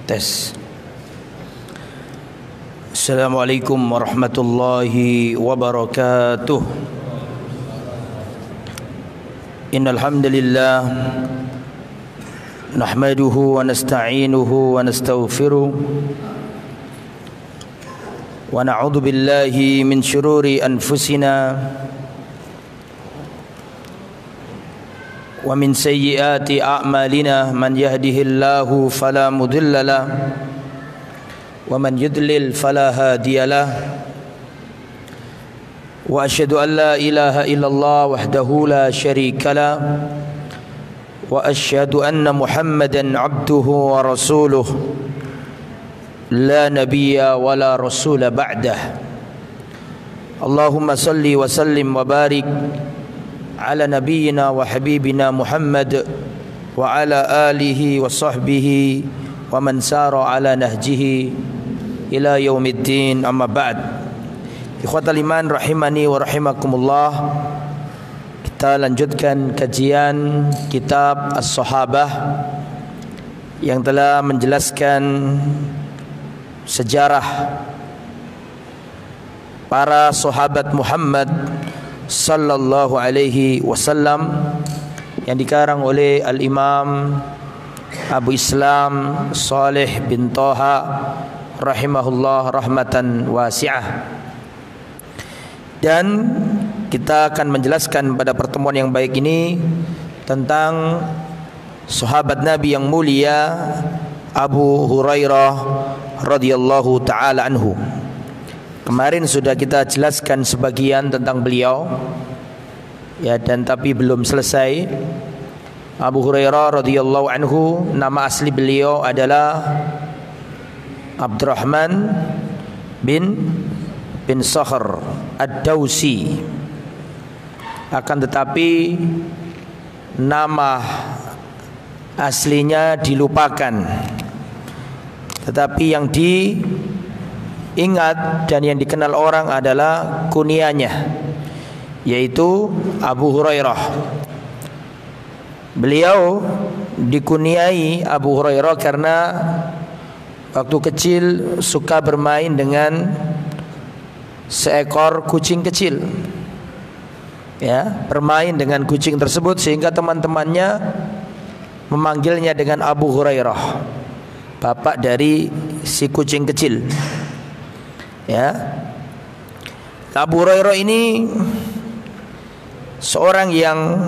Tes. Assalamualaikum warahmatullahi wabarakatuh. Innal hamdalillah nahmaduhu wa nasta'inuhu wa nastaghfiruh wa na'udzu billahi min shururi anfusina wa min sayyiati a'malina man yahdihillahu fala mudilla lahu wa man yudlil fala hadiya lahu wa asyhadu an la ilaha illallah wahdahu la syarika lahu wa asyhadu anna Muhammadan abduhu wa rasuluh la nabiyya wa la rasula ba'dah. Allahumma salli wa sallim wa barik ala nabiyyina wa habibina Muhammad wa ala alihi wa sahbihi wa man sara ala nahjihi ila yaumiddin, amma ba'd. Ikhwatal iman rahimani wa rahimakumullah. Kita lanjutkan kajian kitab As-Sahabah yang telah menjelaskan sejarah para sahabat Muhammad sallallahu alaihi wasallam yang dikarang oleh Al-Imam Abu Islam Saleh bin Thaha rahimahullah rahmatan wasi'ah. Dan kita akan menjelaskan pada pertemuan yang baik ini tentang sahabat Nabi yang mulia Abu Hurairah radhiyallahu taala anhu. Kemarin sudah kita jelaskan sebagian tentang beliau, ya, dan tapi belum selesai. Abu Hurairah radhiyallahu anhu, nama asli beliau adalah Abdurrahman bin Sakhr Ad-Dawsi. Akan tetapi nama aslinya dilupakan, tetapi yang diingat dan yang dikenal orang adalah kunyahnya, yaitu Abu Hurairah. Beliau dikunyai Abu Hurairah karena waktu kecil suka bermain dengan seekor kucing kecil, ya, bermain dengan kucing tersebut sehingga teman-temannya memanggilnya dengan Abu Hurairah, bapak dari si kucing kecil, ya. Abu Hurairah ini seorang yang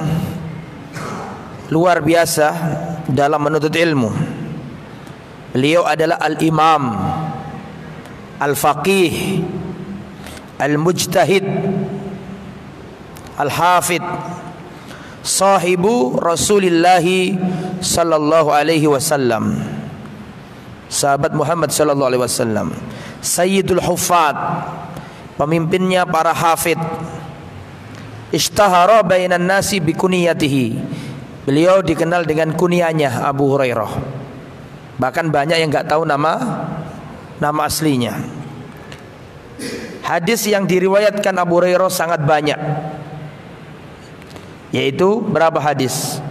luar biasa dalam menuntut ilmu. Beliau adalah al-imam, al-faqih, al-mujtahid, al-hafid, sahibu Rasulullah sallallahu alaihi wasallam, sahabat Muhammad sallallahu alaihi wasallam, sayyidul huffaz, pemimpinnya para hafid. Ishtahara bainan nasi bikuniyatihi. Beliau dikenal dengan kunyahnya Abu Hurairah. Bahkan banyak yang enggak tahu nama aslinya. Hadis yang diriwayatkan Abu Hurairah sangat banyak. Yaitu berapa hadis?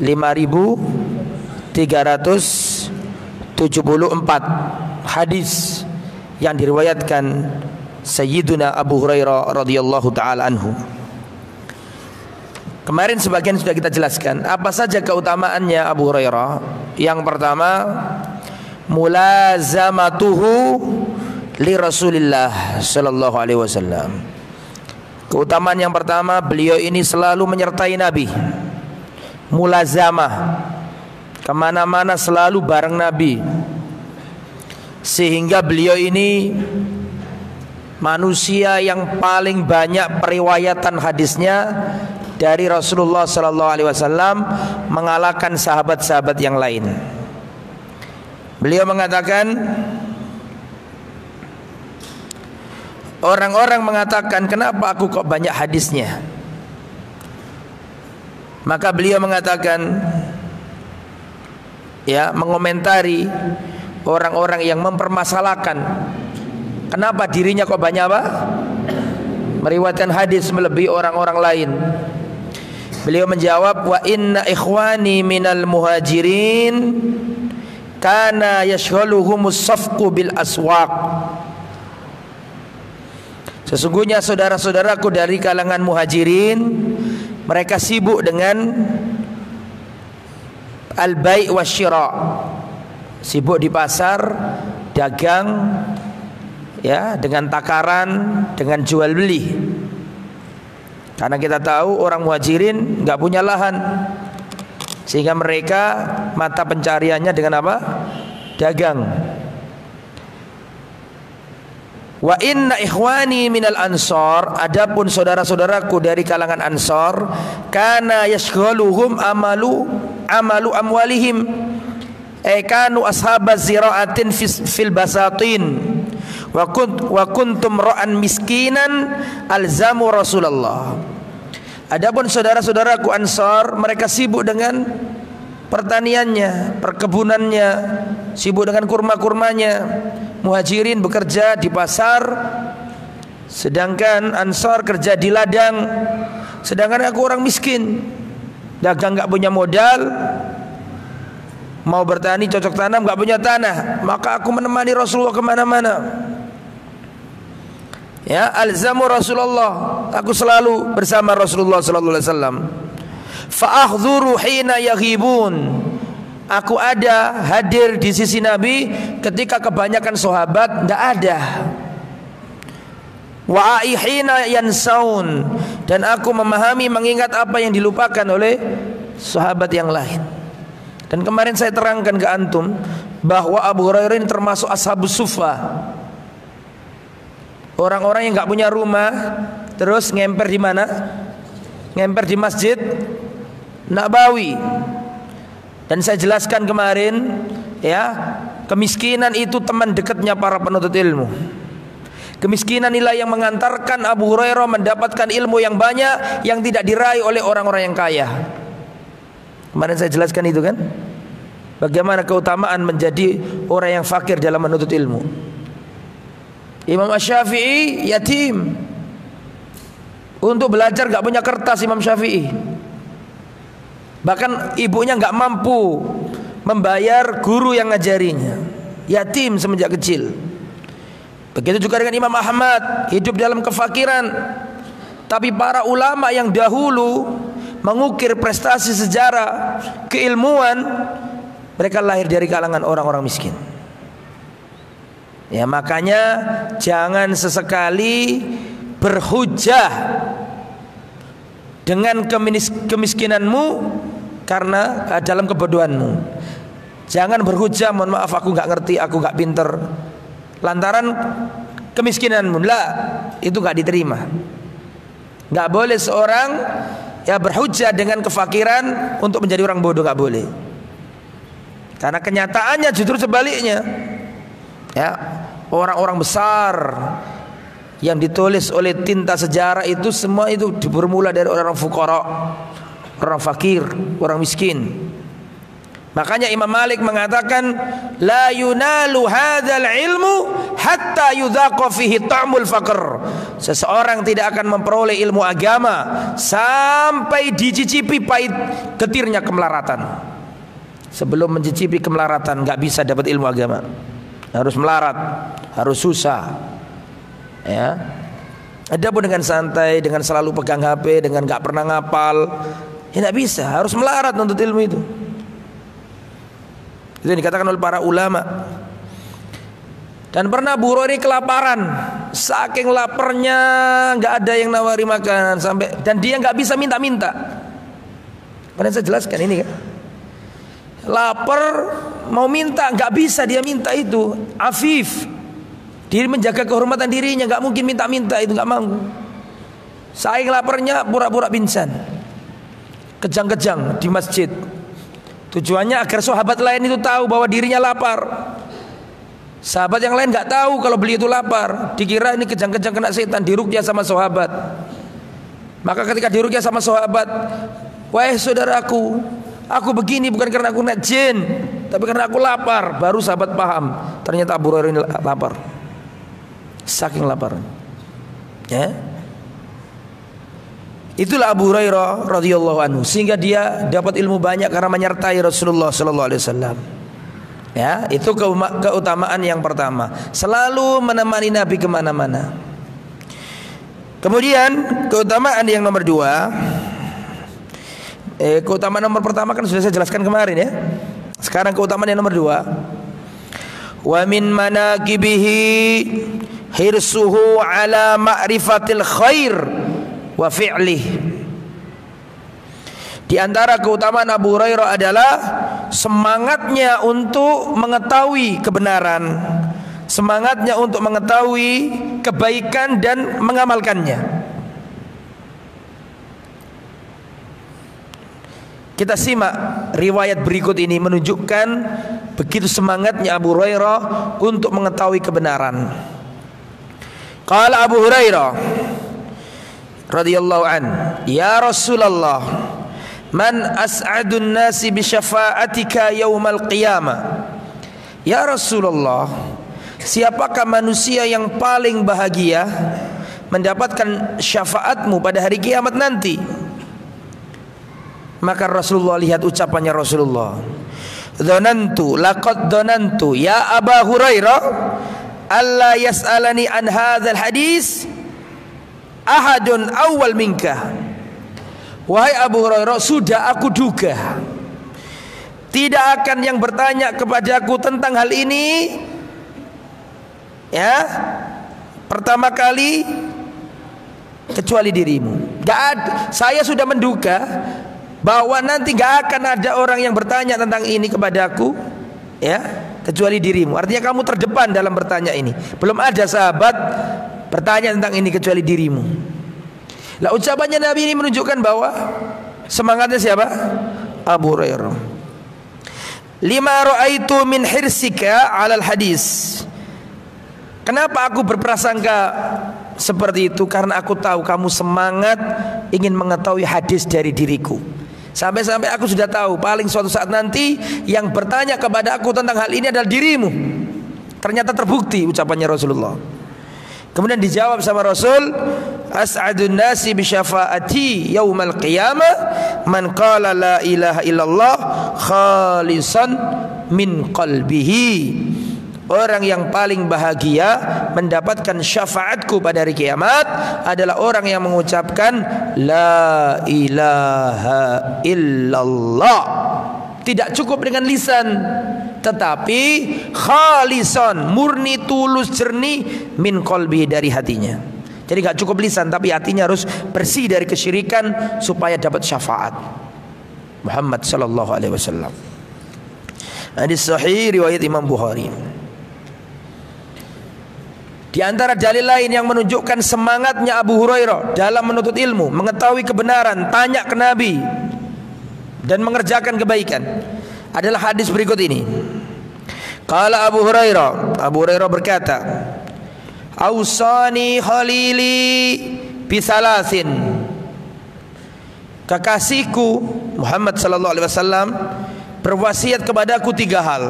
5.374 hadis yang diriwayatkan Sayyiduna Abu Hurairah radhiyallahu taala anhu. Kemarin sebagian sudah kita jelaskan apa saja keutamaannya Abu Hurairah. Yang pertama, mulazamatuhu li Rasulillah sallallahu alaihi wasallam. Keutamaan yang pertama, beliau ini selalu menyertai Nabi. Mulazamah, kemana-mana selalu bareng Nabi, sehingga beliau ini manusia yang paling banyak periwayatan hadisnya dari Rasulullah sallallahu alaihi wasallam, mengalahkan sahabat-sahabat yang lain. Beliau mengatakan, orang-orang mengatakan, kenapa aku kok banyak hadisnya? Maka beliau mengatakan, ya, mengomentari orang-orang yang mempermasalahkan kenapa dirinya kok banyak apa? Meriwayatkan hadis melebihi orang-orang lain. Beliau menjawab, wa inna ikhwani minal muhajirin kana yashghaluhumus safqu bil aswaq. Sesungguhnya saudara-saudaraku dari kalangan muhajirin, mereka sibuk dengan al-bai' wasyira, sibuk di pasar, dagang, ya, dengan takaran, dengan jual beli. Karena kita tahu orang muhajirin nggak punya lahan, sehingga mereka mata pencariannya dengan apa? Dagang. Wa inna ikhwani minal ansor, adapun saudara-saudaraku dari kalangan ansor, kana yashghaluhum amalu amwalihim, kanu ashabaz zira'atin fil basatin wa kuntum ra'an miskinan alzamu Rasulullah. Adapun saudara-saudaraku ansor, mereka sibuk dengan pertaniannya, perkebunannya, sibuk dengan kurma-kurmanya. Muhajirin bekerja di pasar, sedangkan ansor kerja di ladang. Sedangkan aku orang miskin, dagang nggak punya modal, mau bertani cocok tanam nggak punya tanah, maka aku menemani Rasulullah kemana-mana. Ya, alzamu Rasulullah, aku selalu bersama Rasulullah sallallahu alaihi wasallam. Fa ahdhuru hina yaghibun, aku ada hadir di sisi Nabi ketika kebanyakan sahabat tidak ada. Wa aihina yansaun, dan aku memahami mengingat apa yang dilupakan oleh sahabat yang lain. Dan kemarin saya terangkan ke antum bahwa Abu Hurairah ini termasuk ashabus suffah, orang-orang yang nggak punya rumah terus ngemper di mana? Ngemper di Masjid Nabawi. Dan saya jelaskan kemarin, ya, kemiskinan itu teman dekatnya para penuntut ilmu. Kemiskinan inilah yang mengantarkan Abu Hurairah mendapatkan ilmu yang banyak yang tidak diraih oleh orang-orang yang kaya. Kemarin saya jelaskan itu kan, bagaimana keutamaan menjadi orang yang fakir dalam menuntut ilmu. Imam Asy-Syafi'i yatim, untuk belajar gak punya kertas Imam Syafi'i. Bahkan ibunya gak mampu membayar guru yang ngajarinya, yatim semenjak kecil. Begitu juga dengan Imam Ahmad, hidup dalam kefakiran. Tapi para ulama yang dahulu mengukir prestasi sejarah keilmuan, mereka lahir dari kalangan orang-orang miskin. Ya, makanya jangan sesekali berhujjah dengan kemiskinanmu karena dalam kebodohanmu. Jangan berhujjah, mohon maaf aku nggak ngerti, aku nggak pinter, lantaran kemiskinanmu. Lah, itu nggak diterima. Nggak boleh seorang ya berhujjah dengan kefakiran untuk menjadi orang bodoh, nggak boleh. Karena kenyataannya justru sebaliknya. Ya, orang-orang besar yang ditulis oleh tinta sejarah itu semua itu bermula dari orang-orang fuqara, orang fakir, orang miskin. Makanya Imam Malik mengatakan la yunalu hadzal ilmu hatta yudhaqa fihi ta'mul faqr. Seseorang tidak akan memperoleh ilmu agama sampai dicicipi pahit getirnya kemelaratan. Sebelum mencicipi kemelaratan enggak bisa dapat ilmu agama. Harus melarat, harus susah. Ya. Adapun dengan santai, dengan selalu pegang HP, dengan enggak pernah ngapal, ya enggak bisa, harus melarat untuk ilmu itu. Itu yang dikatakan oleh para ulama. Dan pernah Abu Hurairah kelaparan, saking laparnya nggak ada yang nawari makanan sampai, dan dia nggak bisa minta-minta. Pernah saya jelaskan ini kan, lapar mau minta nggak bisa dia minta itu, afif, dia menjaga kehormatan dirinya, nggak mungkin minta-minta itu, nggak mau. Saking laparnya pura-pura pingsan, kejang-kejang di masjid. Tujuannya agar sahabat lain itu tahu bahwa dirinya lapar. Sahabat yang lain nggak tahu kalau beliau itu lapar, dikira ini kejang-kejang kena setan, diruqyah sama sahabat. Maka ketika diruqyah sama sahabat, wahai saudaraku, aku begini bukan karena aku kena jin, tapi karena aku lapar. Baru sahabat paham, ternyata Abu Hurairah ini lapar, saking lapar. Ya, itulah Abu Hurairah radhiyallahu anhu, sehingga dia dapat ilmu banyak karena menyertai Rasulullah sallallahu alaihi wasallam. Ya, itu keutamaan yang pertama. Selalu menemani Nabi kemana-mana. Kemudian keutamaan yang nomor dua, keutamaan nomor pertama kan sudah saya jelaskan kemarin ya. Sekarang keutamaan yang nomor dua. Wa min manaqibihi hirsuhu ala ma'rifatil khair wa fi'lih. Di antara keutamaan Abu Hurairah adalah semangatnya untuk mengetahui kebenaran, semangatnya untuk mengetahui kebaikan dan mengamalkannya. Kita simak riwayat berikut ini menunjukkan begitu semangatnya Abu Hurairah untuk mengetahui kebenaran. Qala Abu Hurairah radhiyallahu an, ya Rasulullah, man as'adun nasi bi syafa'atika yaumal qiyamah. Ya Rasulullah, siapakah manusia yang paling bahagia mendapatkan syafaatmu pada hari kiamat nanti? Maka Rasulullah, lihat ucapannya Rasulullah, dhanantu laqad dhanantu ya Aba Hurairah alla yas'alani an hadzal hadis ahadun awwal minka. Wahai Abu Hurairah, sudah aku duga tidak akan yang bertanya kepadaku tentang hal ini ya pertama kali kecuali dirimu. Saya sudah menduga bahwa nanti gak akan ada orang yang bertanya tentang ini kepadaku ya kecuali dirimu. Artinya kamu terdepan dalam bertanya ini. Belum ada sahabat bertanya tentang ini kecuali dirimu. Lah ucapannya Nabi ini menunjukkan bahwa semangatnya siapa? Abu Hurairah. Lima ra'aitu min hirsika 'alal hadis. Kenapa aku berprasangka seperti itu? Karena aku tahu kamu semangat ingin mengetahui hadis dari diriku. Sampai-sampai aku sudah tahu paling suatu saat nanti yang bertanya kepada aku tentang hal ini adalah dirimu. Ternyata terbukti ucapannya Rasulullah. Kemudian dijawab sama Rasul, as'adun nasi bi syafaati yaumal qiyamah man qala la ilaha illallah khalisan min qalbihi. Orang yang paling bahagia mendapatkan syafaatku pada hari kiamat adalah orang yang mengucapkan la ilaha illallah. Tidak cukup dengan lisan, tetapi khalisan, murni, tulus, jernih, min qalbi, dari hatinya. Jadi gak cukup lisan, tapi hatinya harus bersih dari kesyirikan supaya dapat syafaat. Muhammad sallallahu alaihi wasallam. Hadis sahih riwayat Imam Bukhari. Di antara dalil lain yang menunjukkan semangatnya Abu Hurairah dalam menuntut ilmu, mengetahui kebenaran, tanya ke Nabi dan mengerjakan kebaikan adalah hadis berikut ini. Qala Abu Hurairah berkata, ausani khalili bisalasin. Kekasihku Muhammad sallallahu alaihi wasallam berwasiat kepadaku 3 hal.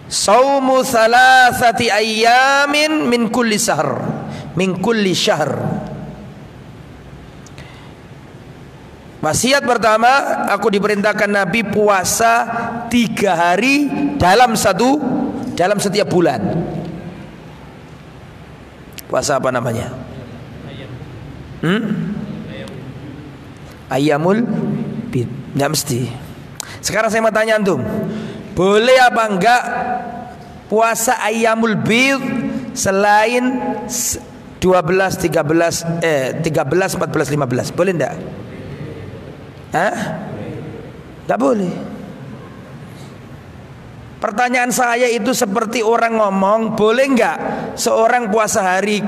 Saumu salasati ayyamin min kulli syahr, min kulli syahr. Wasiat pertama, aku diperintahkan Nabi puasa 3 hari dalam setiap bulan. Puasa apa namanya? Ayyamul bid. Nggak mesti. Sekarang saya mau tanya antum, boleh apa enggak puasa ayyamul bid selain 12, 13, 14, 15? Boleh enggak? Enggak boleh. Pertanyaan saya itu seperti orang ngomong, boleh enggak seorang puasa hari,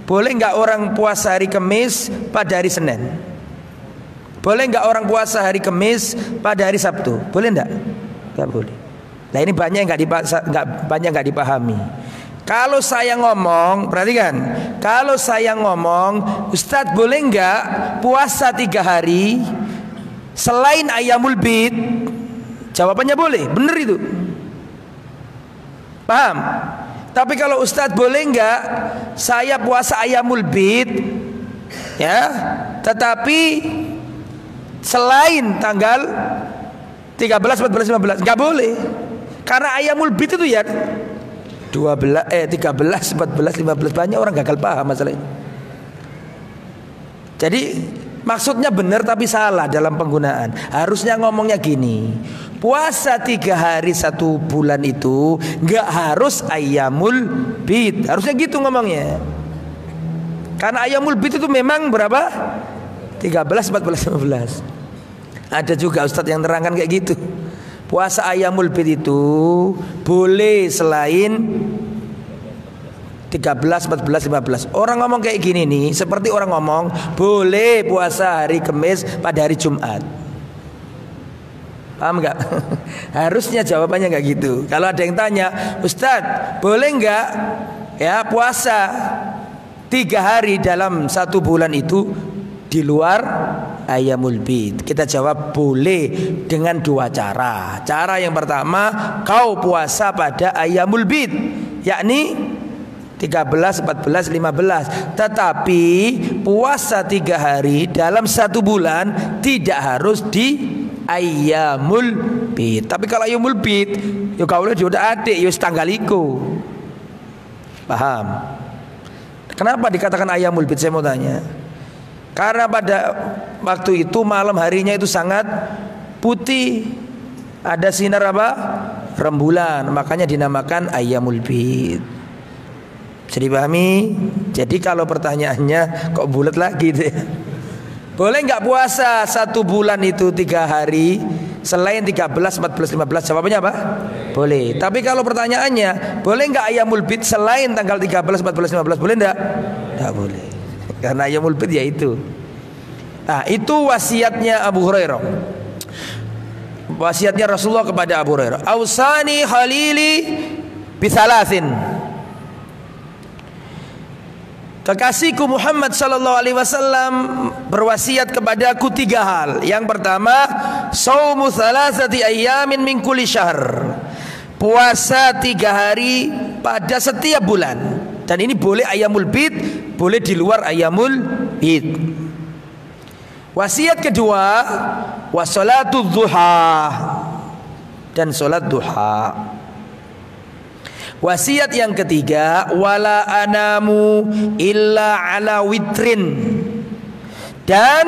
boleh enggak orang puasa hari Kamis pada hari Senin? Boleh enggak orang puasa hari Kamis pada hari Sabtu? Boleh enggak? Enggak boleh. Nah ini banyak enggak dipahami. Kalau saya ngomong, perhatikan, kalau saya ngomong, Ustadz boleh enggak puasa 3 hari selain ayyamul bid? Jawabannya boleh, benar itu. Paham? Tapi kalau Ustadz boleh enggak saya puasa ayyamul bid, ya, tetapi selain tanggal 13, 13, 14, 15 nggak boleh. Karena ayyamul bid itu ya 13, 14, 15 banyak orang gagal paham masalah ini. Jadi maksudnya benar tapi salah dalam penggunaan. Harusnya ngomongnya gini, puasa 3 hari 1 bulan itu nggak harus ayyamul bid. Harusnya gitu ngomongnya. Karena ayyamul bid itu memang berapa? 13, 14, 15. Ada juga ustadz yang terangkan kayak gitu. Puasa ayyamul bid itu boleh selain 13, 14, 15. Orang ngomong kayak gini nih, seperti orang ngomong boleh puasa hari Kamis pada hari Jumat. Paham nggak? Harusnya jawabannya nggak gitu. Kalau ada yang tanya, Ustadz boleh nggak ya puasa 3 hari dalam 1 bulan itu di luar ayyamul bid? Kita jawab boleh dengan 2 cara. Cara yang pertama, kau puasa pada ayyamul bid, yakni 13, 14, 15. Tetapi puasa 3 hari dalam 1 bulan tidak harus di ayyamul bid. Tapi kalau ayyamul bid, yo kaula udah adik yo tanggal iku. Paham? Kenapa dikatakan ayyamul bid, saya mau tanya? Karena pada waktu itu malam harinya itu sangat putih, ada sinar apa? Rembulan, makanya dinamakan ayyamul bid. Bisa dipahami? Jadi kalau pertanyaannya kok bulat lagi deh. Boleh nggak puasa 1 bulan itu 3 hari selain 13, 14, 15? Jawabannya apa? Boleh. Tapi kalau pertanyaannya boleh nggak ayyamul bid selain tanggal 13, 14, 15? Boleh nggak? Nggak boleh. Karena ayyamul bid ya itu. Nah, itu wasiatnya Abu Hurairah. Wasiatnya Rasulullah kepada Abu Hurairah. Ausani khalili bithalathin. Kekasihku Muhammad sallallahu alaihi wasallam berwasiat kepadaku 3 hal. Yang pertama, shaumu thalathati ayyamin min kulli syahr. Puasa 3 hari pada setiap bulan. Dan ini boleh ayyamul bid, boleh di luar ayyamul bid. Wasiat kedua, wassalatu duha, dan salat duha. Wasiat yang ketiga, wala anamu illa ala witrin, dan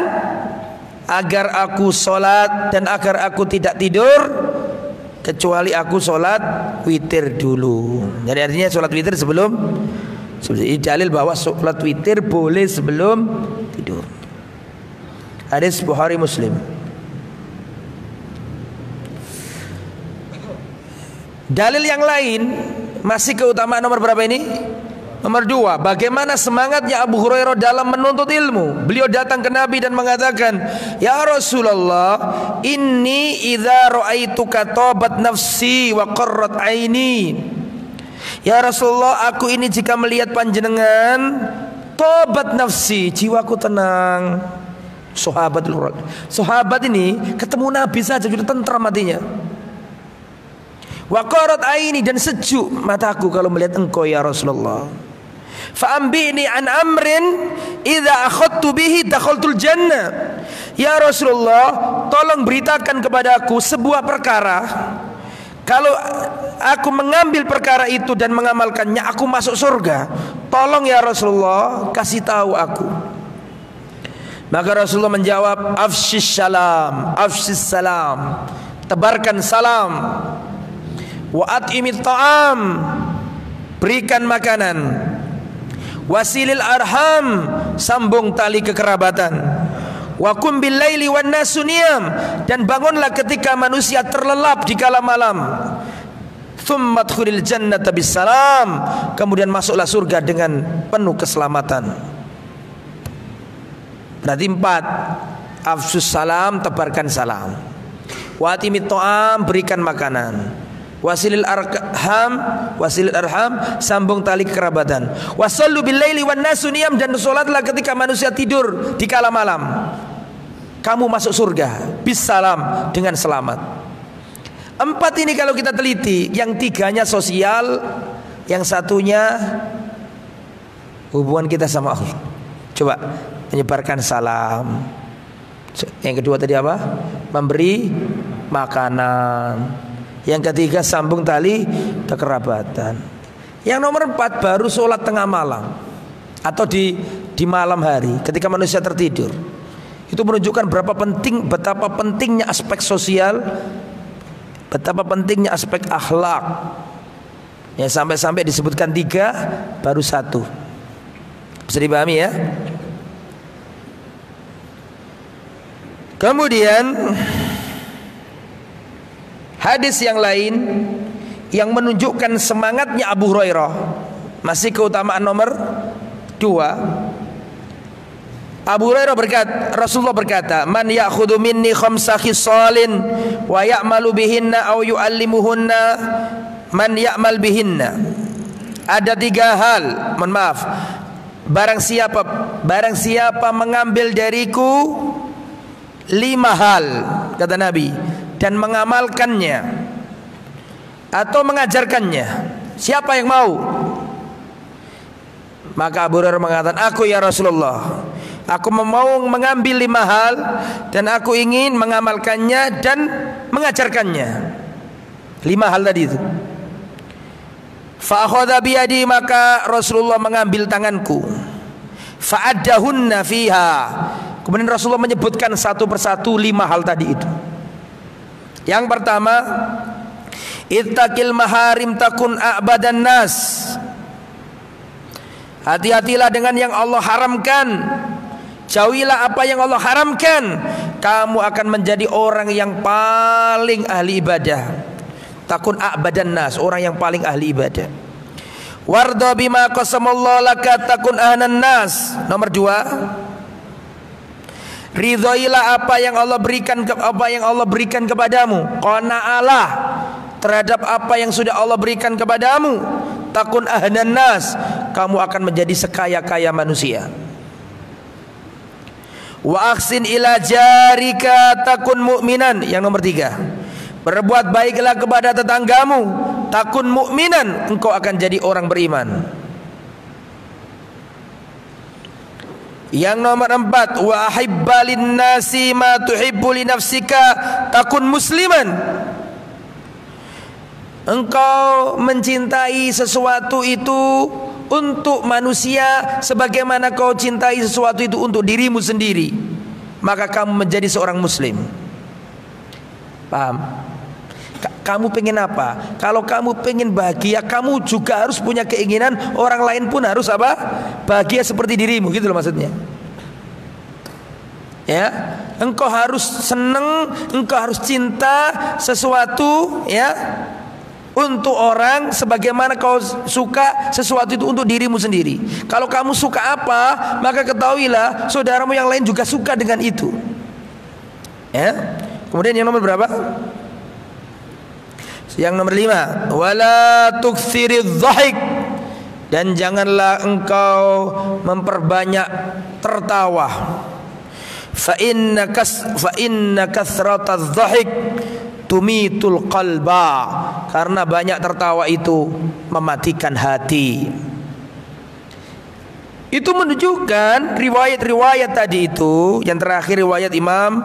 agar aku sholat dan agar aku tidak tidur kecuali aku sholat witir dulu. Jadi artinya sholat witir sebelum dalil bahwa sholat witir boleh sebelum tidur. Hadis Bukhari Muslim. Dalil yang lain masih keutamaan nomor berapa ini? Nomor 2. Bagaimana semangatnya Abu Hurairah dalam menuntut ilmu. Beliau datang ke Nabi dan mengatakan, ya Rasulullah, inni idza ra'aituka tabat nafsi wa qarrat aini. Ya Rasulullah, aku ini jika melihat panjenengan, tabat nafsi, jiwaku tenang. Sahabat ini ketemu Nabi saja sudah tentram hatinya. Wa qarat aini, dan sejuk mataku kalau melihat engkau ya Rasulullah. Fa ambini an amrin idza akhadtu bihi dakhaltul jannah. Ya Rasulullah, tolong beritakan kepadaku sebuah perkara, kalau aku mengambil perkara itu dan mengamalkannya aku masuk surga. Tolong ya Rasulullah, kasih tahu aku. Maka Rasulullah menjawab, afshis salam, tebarkan salam. Wa at'imit ta'am, berikan makanan. Wasilil arham, sambung tali kekerabatan. Wa qum bil laili wan nasu niyam, dan bangunlah ketika manusia terlelap di kala malam. Tsumma adkhulil jannata bisalam, kemudian masuklah surga dengan penuh keselamatan. Berarti 4. Afsus salam, tebarkan salam. Wa at'imit ta'am, berikan makanan. Wasilil arham, sambung tali kekerabatan. Wasallu bil laili wan nasu niyam, dan salatlah ketika manusia tidur di kala malam. Kamu masuk surga bisalam, dengan selamat. 4 ini kalau kita teliti, yang 3-nya sosial, yang 1-nya hubungan kita sama Allah. Coba menyebarkan salam. Yang kedua tadi apa? Memberi makanan. Yang ketiga sambung tali kekerabatan. Yang nomor 4 baru sholat tengah malam atau di malam hari ketika manusia tertidur. Itu menunjukkan betapa pentingnya aspek sosial, betapa pentingnya aspek akhlak. Ya, sampai-sampai disebutkan 3 baru 1. Bisa dipahami ya? Kemudian hadis yang lain yang menunjukkan semangatnya Abu Hurairah, masih keutamaan nomor 2. Abu Hurairah Rasulullah berkata, "Man ya'khudhu minni khamsa khisalin wa ya'malu bihinna aw yu'allimuhunna man ya'mal bihinna." Ada 3 hal, mohon maaf. Barang siapa mengambil dariku 5 hal, kata Nabi, dan mengamalkannya atau mengajarkannya. Siapa yang mau? Maka Abu Hurairah mengatakan, "Aku ya Rasulullah. Aku mau mengambil 5 hal dan aku ingin mengamalkannya dan mengajarkannya." 5 hal tadi itu. Fa akhadha bi yadi, maka Rasulullah mengambil tanganku. Fa addahunna fiha. Kemudian Rasulullah menyebutkan satu persatu 5 hal tadi itu. Yang pertama, ittaqil maharim takun a'badan nas. Hati-hatilah dengan yang Allah haramkan. Jauhilah apa yang Allah haramkan. Kamu akan menjadi orang yang paling ahli ibadah. Takun a'badan nas, orang yang paling ahli ibadah. Warda bima qasamallahu laka takun ahnan nas. Nomor 2, ridhoilah apa yang Allah berikan kepadamu. Qana'alah terhadap apa yang sudah Allah berikan kepadamu. Takun ahnan nas, kamu akan menjadi sekaya-kaya manusia. Wa ahsin ila jarika takun mu'minan. Yang nomor 3, berbuat baiklah kepada tetanggamu, takun mu'minan, engkau akan jadi orang beriman. Yang nomor 4, wa ahibbalin nasi ma tuhibbu li nafsika takun musliman. Engkau mencintai sesuatu itu untuk manusia sebagaimana kau cintai sesuatu itu untuk dirimu sendiri, maka kamu menjadi seorang muslim. Paham? Kamu pengen apa? Kalau kamu pengen bahagia, kamu juga harus punya keinginan orang lain pun harus apa? Bahagia seperti dirimu, gitu loh maksudnya. Ya, engkau harus seneng, engkau harus cinta sesuatu, ya, untuk orang sebagaimana kau suka sesuatu itu untuk dirimu sendiri. Kalau kamu suka apa, maka ketahuilah saudaramu yang lain juga suka dengan itu. Ya. Kemudian yang nomor berapa? Yang nomor 5, wala tuktsiridz dhahik, dan janganlah engkau memperbanyak tertawa. Fa inna kathratadz dhahik tumitul qalba, karena banyak tertawa itu mematikan hati. Itu menunjukkan riwayat-riwayat tadi itu, yang terakhir riwayat Imam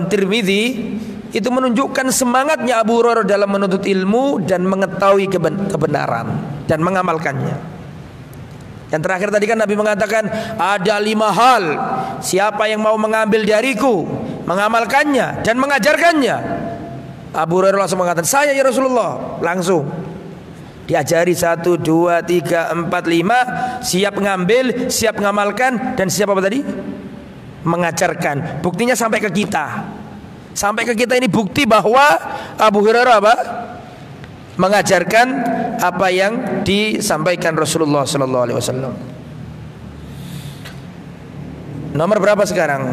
Tirmidzi, itu menunjukkan semangatnya Abu Hurairah dalam menuntut ilmu dan mengetahui kebenaran dan mengamalkannya. Yang terakhir tadi kan Nabi mengatakan ada 5 hal, siapa yang mau mengambil dariku, mengamalkannya dan mengajarkannya. Abu Hurairah langsung mengatakan, saya ya Rasulullah. Langsung diajari 1, 2, 3, 4, 5, siap mengambil, siap mengamalkan, dan siap apa tadi? Mengajarkan. Buktinya sampai ke kita. Sampai ke kita ini bukti bahwa Abu Hurairah apa? Mengajarkan apa yang disampaikan Rasulullah sallallahu alaihi wasallam. Nomor berapa sekarang?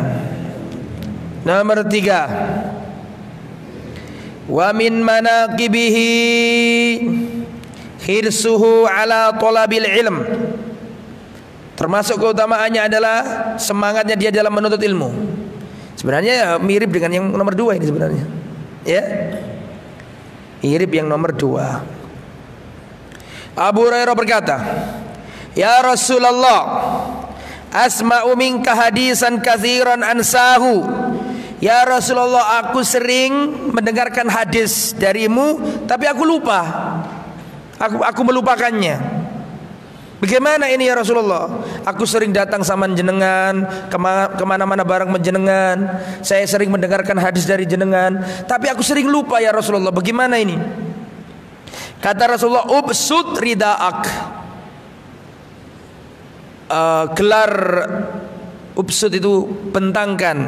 Nomor 3. Wa min manaqibihi hirsuhu ala talabil ilm. Termasuk keutamaannya adalah semangatnya dia dalam menuntut ilmu. Sebenarnya mirip dengan yang nomor 2 ini sebenarnya. Ya. Mirip yang nomor 2. Abu Hurairah berkata, "Ya Rasulullah, asma'u minka hadisan katsiran ansahu, Ya Rasulullah, aku sering mendengarkan hadis darimu, tapi aku lupa. Aku melupakannya. Bagaimana ini ya Rasulullah? Aku sering datang sama jenengan, kemana-mana bareng menjenengan. Saya sering mendengarkan hadis dari jenengan, tapi aku sering lupa ya Rasulullah. Bagaimana ini? Kata Rasulullah, ubsud ridaak. Gelar ubsud itu bentangkan.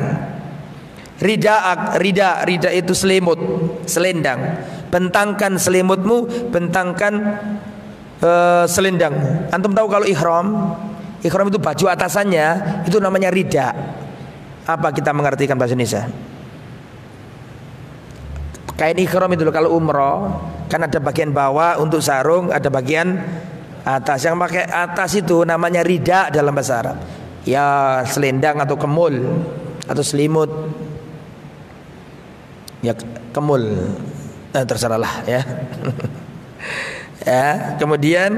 Ridaak, rida itu selimut, selendang. Bentangkan selimutmu, bentangkan selendang. Antum tahu kalau ihram itu baju atasannya itu namanya rida. Apa kita mengartikan bahasa Indonesia? Kain ihram itu loh, kalau umroh kan ada bagian bawah untuk sarung, ada bagian atas. Yang pakai atas itu namanya rida dalam bahasa Arab. Ya selendang atau kemul atau selimut. Ya kemul, terserahlah ya. Ya, kemudian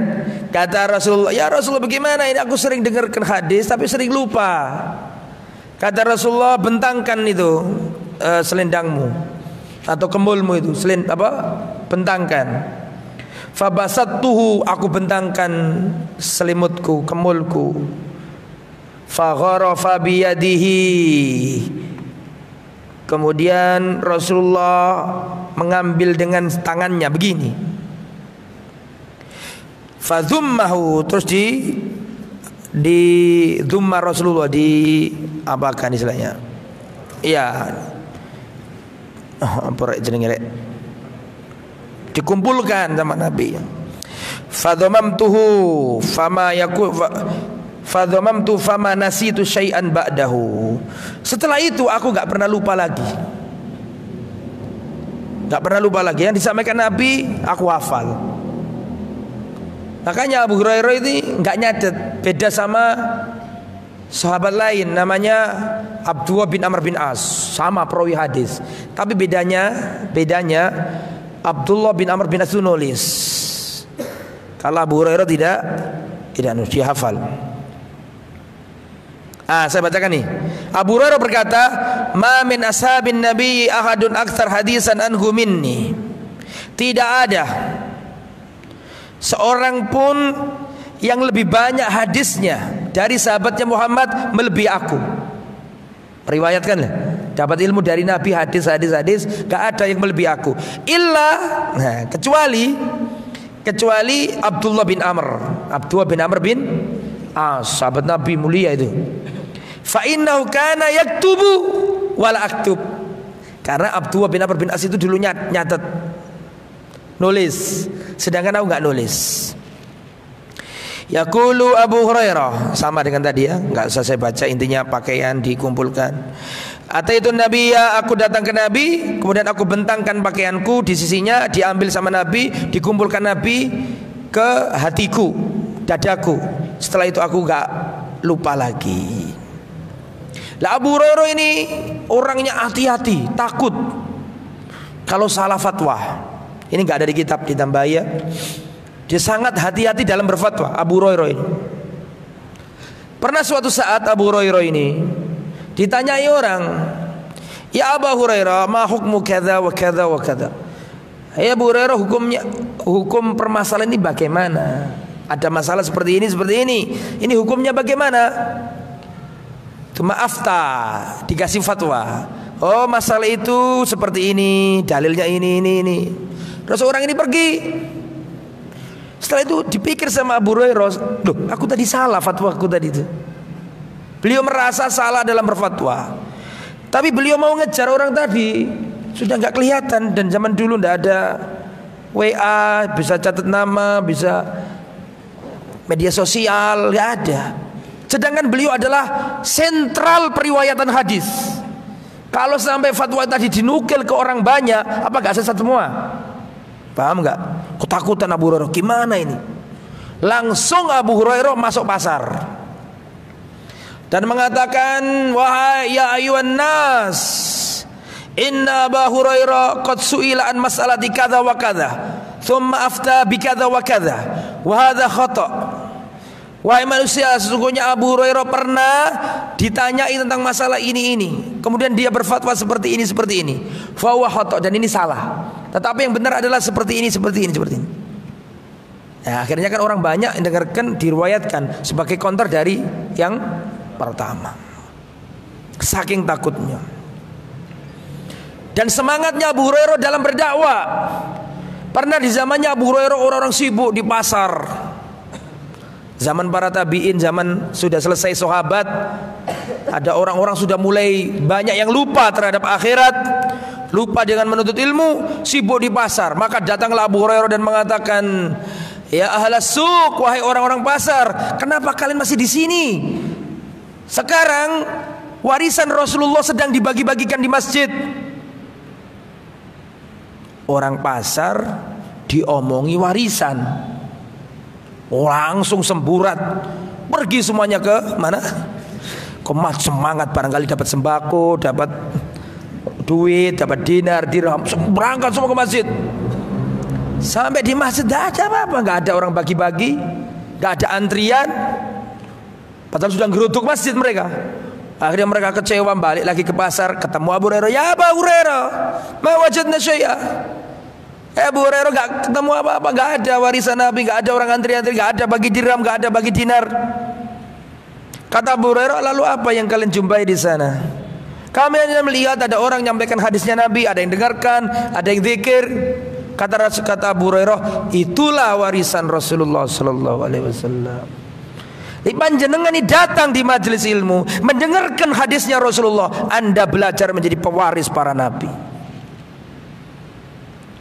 kata Rasulullah, ya Rasulullah bagaimana ini? Aku sering dengarkan hadis tapi sering lupa. Kata Rasulullah, bentangkan itu selendangmu atau kemulmu itu, bentangkan. Fabasattuhu, aku bentangkan selimutku, kemulku. Fagharafa biyadihi. Kemudian Rasulullah mengambil dengan tangannya begini. Fadzummahu, terus di dzumma Rasulullah, di apakan istilahnya? Iya. Apa jenenge? Dikumpulkan sama Nabi. Fadzamamtuhu fama yakun fadzamamtu fama nasitu syai'an ba'dahu. Setelah itu aku enggak pernah lupa lagi. Enggak pernah lupa lagi. Yang disampaikan Nabi aku hafal. Makanya Abu Hurairah ini enggak nyatet, beda sama sahabat lain namanya Abdullah bin Amr bin As, sama perawi hadis. Tapi bedanya Abdullah bin Amr bin As itu nulis. Kalau Abu Hurairah tidak nulis, dia hafal. Saya bacakan nih. Abu Hurairah berkata, "Ma min ashabin nabi ahadun aktsar hadisan anhu minni." Tidak ada seorang pun yang lebih banyak hadisnya dari sahabatnya Muhammad melebihi aku. Riwayatkan lah, dapat ilmu dari Nabi, hadis, gak ada yang melebihi aku. Kecuali Abdullah bin Amr bin As, sahabat Nabi mulia itu. Fa innahu kana yaktubu wala aktub. Karena Abdullah bin Amr bin As itu dulu nyatet, nulis, sedangkan aku nggak nulis. Yaqulu Abu Hurairah, sama dengan tadi ya, nggak usah saya baca, intinya pakaian dikumpulkan. Ataitu Nabi, ya aku datang ke Nabi, kemudian aku bentangkan pakaianku di sisinya, diambil sama Nabi, dikumpulkan Nabi ke hatiku, dadaku. Setelah itu aku nggak lupa lagi. Lah Abu Hurairah ini orangnya hati-hati, takut kalau salah fatwa. Ini nggak ada di kitab ditambah ya. Dia sangat hati-hati dalam berfatwa Abu Hurairah ini. Pernah suatu saat Abu Hurairah ini ditanyai orang, "Ya Abu Hurairah, ma hukmu kadza wa kadza wa kadza?" "Ya Abu Hurairah, hukum permasalahan ini bagaimana? Ada masalah seperti ini. Ini hukumnya bagaimana?" Cuma afta, dikasih fatwa. "Oh, masalah itu seperti ini, dalilnya ini." Terus orang ini pergi. Setelah itu dipikir sama Abu Hurairah, "Loh, aku tadi salah fatwaku tadi itu." Beliau merasa salah dalam berfatwa. Tapi beliau mau ngejar orang tadi, sudah enggak kelihatan, dan zaman dulu enggak ada WA, bisa catat nama, bisa media sosial, enggak ada. Sedangkan beliau adalah sentral periwayatan hadis. Kalau sampai fatwa tadi dinukil ke orang banyak, apa gak sesat semua? Paham gak? Ketakutan Abu Hurairah, gimana ini? Langsung Abu Hurairah masuk pasar dan mengatakan, "Wahai ya ayuhan nas, inna Abu Hurairah qad su'ila an mas'alati kadza wa kadza, thumma afta bi kadza wa kadza, wa hadza khata'." Wahai manusia, sesungguhnya Abu Hurairah pernah ditanyai tentang masalah ini. kemudian dia berfatwa seperti ini fa huwa khata', dan ini salah. Tetapi yang benar adalah seperti ini. Nah, akhirnya kan orang banyak yang dengarkan diriwayatkan sebagai counter dari yang pertama. Saking takutnya. Dan semangatnya Abu Hurairah dalam berdakwah. Pernah di zamannya Abu Hurairah orang-orang sibuk di pasar. Zaman para tabi'in, zaman sudah selesai sahabat, ada orang-orang sudah mulai banyak yang lupa terhadap akhirat, lupa dengan menuntut ilmu, sibuk di pasar. Maka datanglah Abu Hurairah dan mengatakan, ya ahlas suq, wahai orang-orang pasar, kenapa kalian masih di sini? Sekarang warisan Rasulullah sedang dibagi-bagikan di masjid. Orang pasar diomongi warisan, langsung semburat, pergi semuanya ke mana? Kemas semangat, barangkali dapat sembako, dapat duit, dapat dinar, dirham, berangkat semua ke masjid. Sampai di masjid tidak ada apa-apa, nggak ada orang bagi-bagi, nggak ada antrian. Padahal sudah geruduk masjid mereka. Akhirnya mereka kecewa, balik lagi ke pasar, ketemu Abu Hurairah. Ya Abu Hurairah, ma wajadna syai'a. Abu Hurairah nggak ketemu apa-apa, nggak ada warisan Nabi, nggak ada orang antri-antri, nggak ada bagi dirham, nggak ada bagi dinar. Kata Abu Hurairah, lalu apa yang kalian jumpai di sana? Kami hanya melihat ada orang menyampaikan hadisnya Nabi, ada yang dengarkan, ada yang zikir. Kata Abu Hurairah, itulah warisan Rasulullah sallallahu alaihi wasallam. Panjenengan ini datang di majelis ilmu, mendengarkan hadisnya Rasulullah, Anda belajar menjadi pewaris para nabi.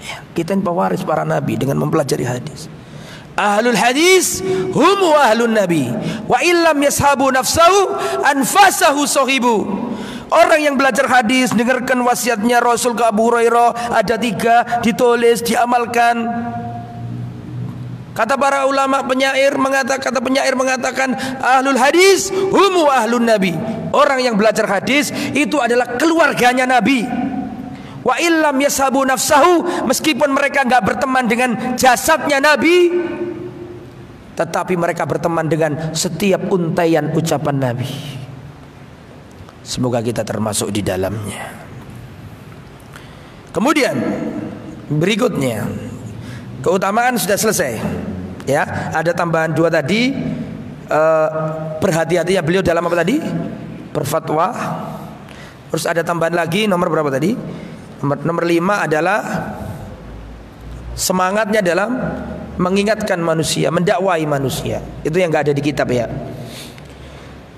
Ya, kita ini pewaris para nabi dengan mempelajari hadis. Ahlul hadis hum ahlun nabi, wa illam yashabu nafsahu anfasahu sahibu. Orang yang belajar hadis, dengarkan wasiatnya Rasul ke Abu Hurairah, ada 3, ditulis, diamalkan. Kata para ulama penyair mengatakan ahlul hadis humu ahlun nabi. Orang yang belajar hadis itu adalah keluarganya Nabi. Wa illam yashabu nafsahu, meskipun mereka enggak berteman dengan jasadnya Nabi, tetapi mereka berteman dengan setiap untaian ucapan Nabi. Semoga kita termasuk di dalamnya. Kemudian berikutnya, keutamaan sudah selesai. Ya, ada tambahan 2 tadi. Berhati-hatinya beliau dalam apa tadi? Berfatwa. Terus ada tambahan lagi, nomor berapa tadi? Nomor 5 adalah semangatnya dalam mengingatkan manusia, mendakwai manusia. Itu yang enggak ada di kitab ya.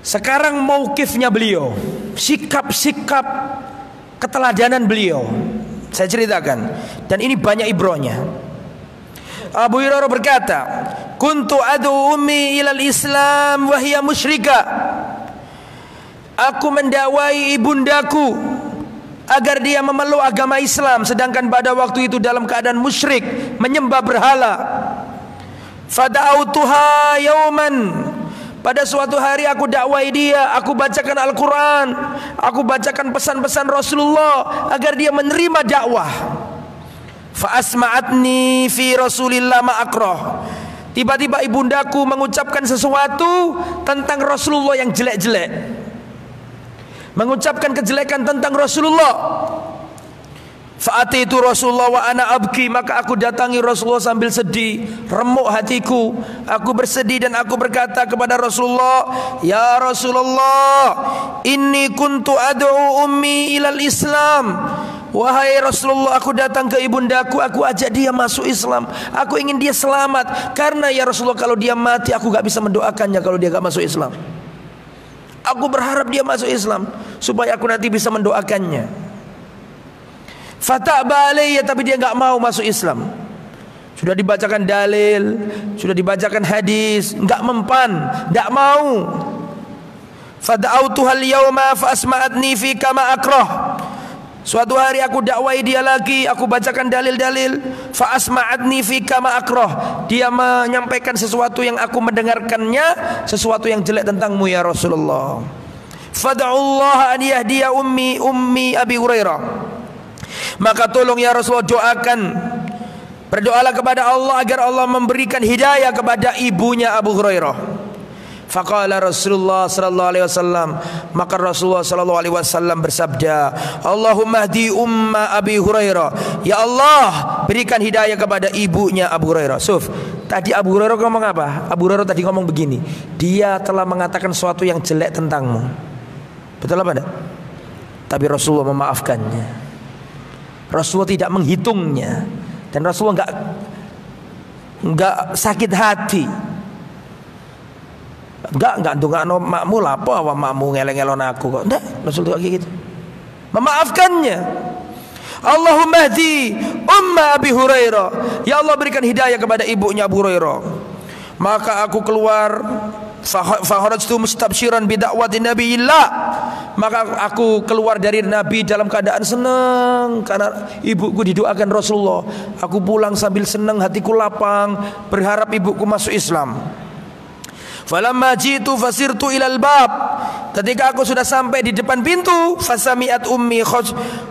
Sekarang mauqifnya beliau, sikap-sikap keteladanan beliau, saya ceritakan. Dan ini banyak ibrohnya. Abu Hurairah berkata, kuntu adu ummi ilal Islam wa hiya musyrika. Aku mendakwai ibundaku agar dia memeluk agama Islam, sedangkan pada waktu itu dalam keadaan musyrik, menyembah berhala. Fada'autuha yauman, pada suatu hari aku dakwai dia, aku bacakan Al-Quran, aku bacakan pesan-pesan Rasulullah agar dia menerima dakwah. Fa'asma'atni fi Rasulillah ma'akrah. Tiba-tiba ibundaku mengucapkan sesuatu tentang Rasulullah yang jelek-jelek, mengucapkan kejelekan tentang Rasulullah. Fa'atitu Rasulullah wa ana abki, maka aku datangi Rasulullah sambil sedih, remuk hatiku. Aku bersedih dan aku berkata kepada Rasulullah, ya Rasulullah, inni kuntu ad'u ummi ilal Islam. Wahai Rasulullah, aku datang ke ibundaku, aku ajak dia masuk Islam. Aku ingin dia selamat, karena ya Rasulullah, kalau dia mati aku gak bisa mendoakannya kalau dia gak masuk Islam. Aku berharap dia masuk Islam supaya aku nanti bisa mendoakannya. Fata'ba alayya, tapi dia enggak mau masuk Islam. Sudah dibacakan dalil, sudah dibacakan hadis, enggak mempan, enggak mau. Fada'autuhal yawma fa'asma'atni fi kama akrah. Suatu hari aku dakwai dia lagi, aku bacakan dalil-dalil. Fa'asma'atni fi kama akrah. Dia menyampaikan sesuatu yang aku mendengarkannya, sesuatu yang jelek tentangmu ya Rasulullah. Fada'ullah an yahdiya ummi Abi Hurairah. Maka tolong ya Rasulullah, doakan, berdoalah kepada Allah agar Allah memberikan hidayah kepada ibunya Abu Hurairah. Faqala Rasulullah sallallahu alaihi wasallam, maka Rasulullah sallallahu alaihi wasallam bersabda, Allahumma hdi umma Abi Hurairah, ya Allah berikan hidayah kepada ibunya Abu Hurairah. Suf, tadi Abu Hurairah ngomong apa? Abu Hurairah tadi ngomong begini, dia telah mengatakan sesuatu yang jelek tentangmu. Betul apa enggak? Tapi Rasulullah memaafkannya. Rasulullah tidak menghitungnya, dan Rasulullah enggak sakit hati. Enggak ndongakno makmu lapo awak makmu ngeleng-elon aku kok. Enggak, Rasulullah kayak gitu. Memaafkannya. Allahumma hdi umma Abi Hurairah, ya Allah berikan hidayah kepada ibunya Abu Hurairah. Maka aku keluar, fakharajtu mustabsyiran bi da'wati nabiyillah, maka aku keluar dari Nabi dalam keadaan senang karena ibuku didoakan Rasulullah. Aku pulang sambil senang, hatiku lapang, berharap ibuku masuk Islam. Falamma jitu fasirtu ilal bab, ketika aku sudah sampai di depan pintu, fasami'at ummi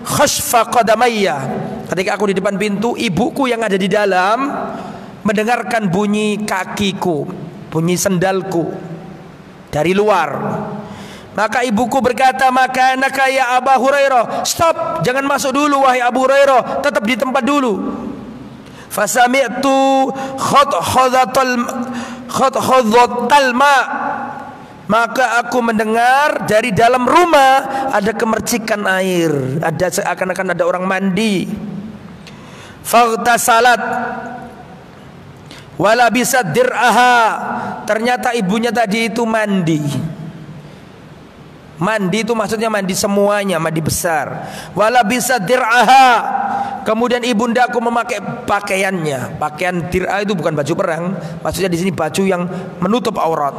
khashfa qadamayya, ketika aku di depan pintu, ibuku yang ada di dalam mendengarkan bunyi kakiku, bunyi sendalku dari luar. Maka ibuku berkata, maka anaka ya Abu Hurairah, stop, jangan masuk dulu wahai Abu Hurairah, tetap di tempat dulu. Fasami'tu khadhatal ma, maka aku mendengar dari dalam rumah ada kemercikan air, ada seakan-akan ada orang mandi. Faghtasalat wala bisa dir'aha, ternyata ibunya tadi itu mandi. Mandi itu maksudnya mandi semuanya, mandi besar. Wala bisa dir'aha, kemudian ibundaku memakai pakaiannya. Pakaian dir'ah itu bukan baju perang, maksudnya di sini baju yang menutup aurat.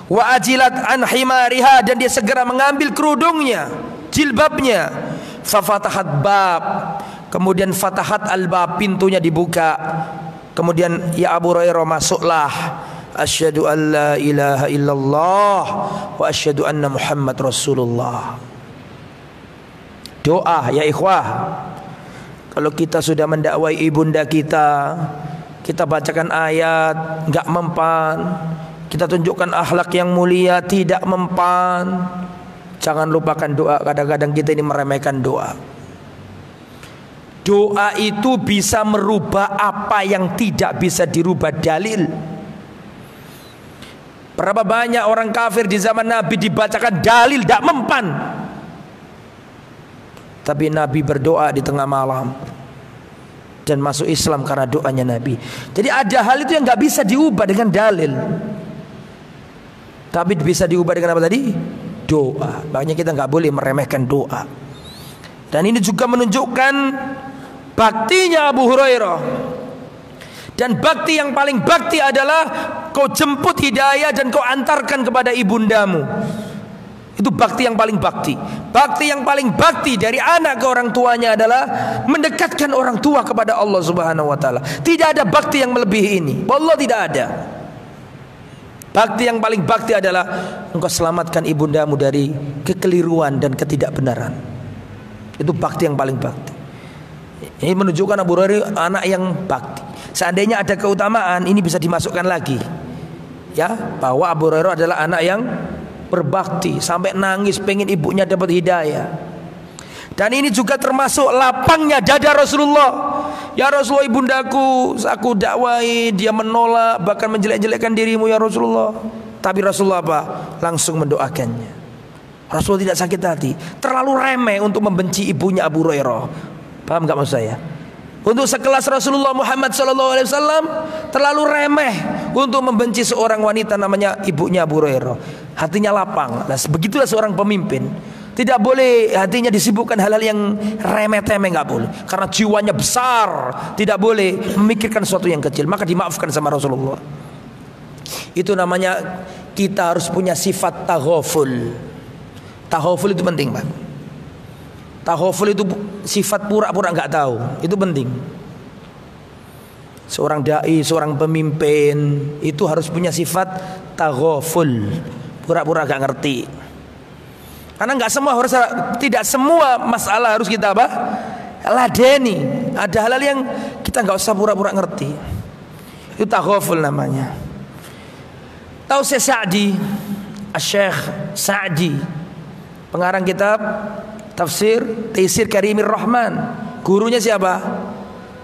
Wa ajilat an himariha, dan dia segera mengambil kerudungnya, jilbabnya. Fa fatahat bab, kemudian fatahat al-bab, pintunya dibuka. Kemudian ya Abu Hurairah, masuklah. Asyhadu an la ilaha illallah wa asyhadu anna Muhammad Rasulullah. Doa ya ikhwah. Kalau kita sudah mendakwai ibunda kita, kita bacakan ayat enggak mempan, kita tunjukkan akhlak yang mulia tidak mempan, jangan lupakan doa. Kadang-kadang kita ini meremehkan doa. Doa itu bisa merubah apa yang tidak bisa dirubah dalil. Berapa banyak orang kafir di zaman Nabi dibacakan dalil tidak mempan, tapi Nabi berdoa di tengah malam dan masuk Islam karena doanya Nabi. Jadi ada hal itu yang nggak bisa diubah dengan dalil, tapi bisa diubah dengan apa tadi? Doa. Makanya kita nggak boleh meremehkan doa. Dan ini juga menunjukkan baktinya Abu Hurairah. Dan bakti yang paling bakti adalah kau jemput hidayah dan kau antarkan kepada ibundamu. Itu bakti yang paling bakti. Bakti yang paling bakti dari anak ke orang tuanya adalah mendekatkan orang tua kepada Allah Subhanahu wa taala. Tidak ada bakti yang melebihi ini. Wallah tidak ada. Bakti yang paling bakti adalah engkau selamatkan ibundamu dari kekeliruan dan ketidakbenaran. Itu bakti yang paling bakti. Ini menunjukkan Abu Hurairah anak yang bakti. Seandainya ada keutamaan, ini bisa dimasukkan lagi, ya, bahwa Abu Hurairah adalah anak yang berbakti sampai nangis pengen ibunya dapat hidayah. Dan ini juga termasuk lapangnya dada Rasulullah. Ya Rasulullah, ibundaku aku dakwai, dia menolak, bahkan menjelek-jelekkan dirimu ya Rasulullah. Tapi Rasulullah apa? Langsung mendoakannya. Rasulullah tidak sakit hati. Terlalu remeh untuk membenci ibunya Abu Hurairah. Paham gak maksud saya? Untuk sekelas Rasulullah Muhammad SAW terlalu remeh untuk membenci seorang wanita namanya ibunya Abu Hurairah. Hatinya lapang. Nah, begitulah seorang pemimpin. Tidak boleh hatinya disibukkan hal-hal yang remeh-temeh, nggak boleh. Karena jiwanya besar, tidak boleh memikirkan sesuatu yang kecil. Maka dimaafkan sama Rasulullah. Itu namanya kita harus punya sifat taghaful. Taghaful itu penting, Pak. Taghaful itu sifat pura-pura nggak tahu. Itu penting. Seorang dai, seorang pemimpin itu harus punya sifat taghaful, pura-pura nggak ngerti. Karena tidak semua masalah harus kita apa? Ladeni. Ada hal-hal yang kita nggak usah pura-pura ngerti. Itu taghaful namanya. Tahu Syekh Sa'di, Syekh Sa'di, pengarang kitab tafsir Taisir Karimir Rahman. Gurunya siapa?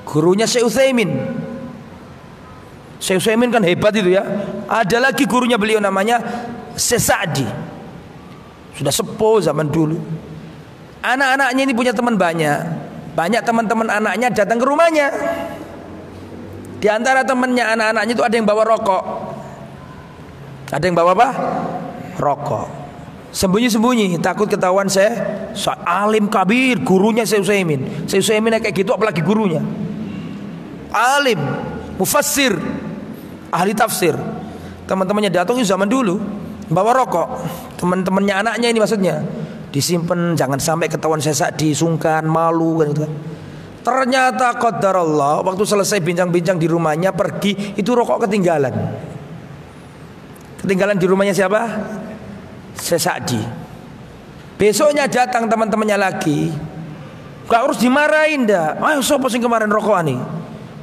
Gurunya Syekh Utsaimin. Syekh Utsaimin kan hebat itu ya. Ada lagi gurunya beliau namanya Syekh Sa'di. Sudah sepuh zaman dulu. Anak-anaknya ini punya teman banyak. Banyak teman-teman anaknya datang ke rumahnya. Di antara temannya anak-anaknya itu ada yang bawa rokok. Ada yang bawa apa? Rokok. Sembunyi-sembunyi, takut ketahuan saya alim kabir, gurunya Syekh Utsaimin. Syekh Utsaimin kayak gitu apalagi gurunya. Alim, mufassir, ahli tafsir. Teman-temannya datang itu zaman dulu bawa rokok. Teman-temannya anaknya ini maksudnya disimpan, jangan sampai ketahuan Syekh Sa'di, sungkan, malu kan gitu kan. Ternyata qadarullah, waktu selesai bincang-bincang di rumahnya, pergi, itu rokok ketinggalan. Ketinggalan di rumahnya siapa? Syekh Sa'di. Besoknya datang teman-temannya lagi. Gak harus dimarahin dah. Ayo sapa sing kemarin rokokan nih?